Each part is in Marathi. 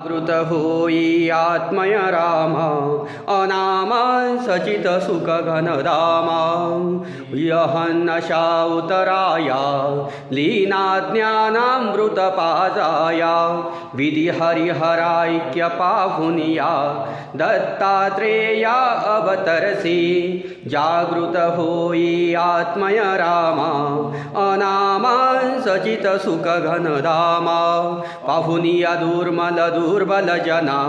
कृत होई आत्मय राम अनाम सचित सुख घन धाम यहन्नशा उतराया लीना ज्ञानामृत पाजाया विधि हरिहराख्य पाहुनिया दत्तात्रेया अवतरसी जागृत होई आत्मय राम अनाम सचित सुख घन धाम पाहुनिया दुर्मल दुर्बल जना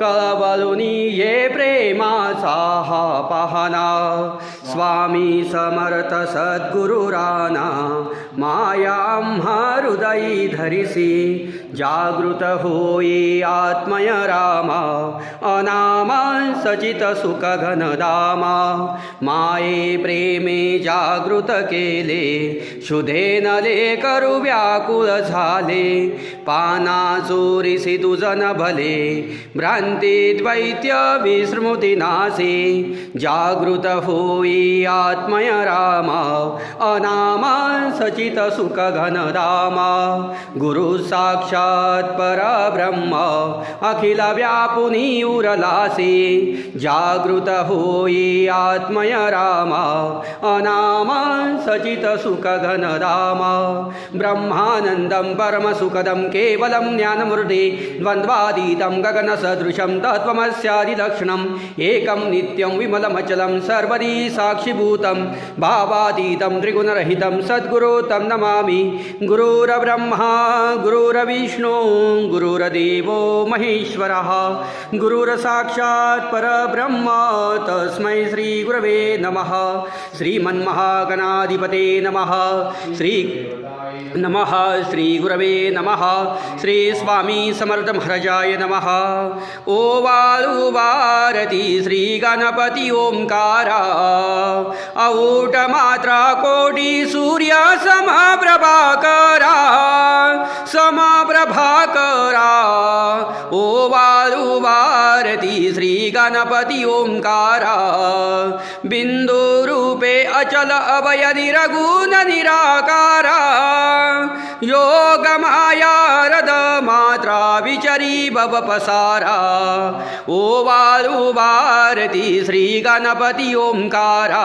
कळवळुनी ये प्रेमाचा हा पाहना स्वामी समर्थ सद्गुरु राणा माया हृदयी धरिसी जागृत होई आत्मय राम अनाम सचित सुख घन धाम माये प्रेमे जागृत केले शुधेनले करू व्याकुळ झाले पाना चोरीसी तुझन भले भ्रांती द्वैत्य विस्मृती नासे जागृत होई आत्मय राम अनाम सचित सुख घन धाम गुरु साक्षात परब्रह्म अखिल व्यापुनी उरलासे जागृत होई आत्मय राम अनाम सचित सुख घन धाम ब्रह्मानंदं परम सुखदं केवलं ज्ञानमूर्ति द्वन्द्वातीतं गगनसदृशं तत्त्वमस्यादिलक्षणम् एकं नित्यं विमलमचलं सर्वदी साक्षिभूतं भावातीतं त्रिगुणरहितं सद्गुरु तं नमामि गुरुर्ब्रह्मा गुरुर्विष्णु गुरुर्देवो महेश्वरः गुरुर्साक्षात् परब्रह्म तस्मै श्रीगुरवे नमः श्रीमन्महागणाधिपते नमः श्री गुरवे नमः श्री स्वामी समर्थ महाराजाय नमः ओ वाळू वारती श्री गणपती ओंकारा औट मात्रा कोटी सूर्य समप्रभाकरा ओ वाळू वारती श्री गणपती ओंकारा बिंदु रूपे अचल अभय निरगुण निराकारा योग माया रद मात्रा विचरी भव पसारा ओ वाळू वारती श्री गणपती ओंकारा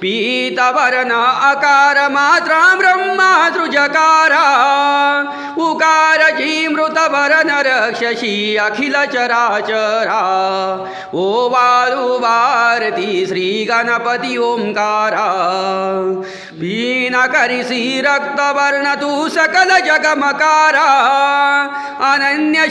पीतवर्ण अकार मात्रा ब्रह्मा सृजकारा उकार जी मृतवर्ण रक्षसी अखिल चराचरा ओ वाळू वारती श्री गणपती ओंकारा बीन करिसी रक्तवर्ण तू सकल जगमकारा अनन्य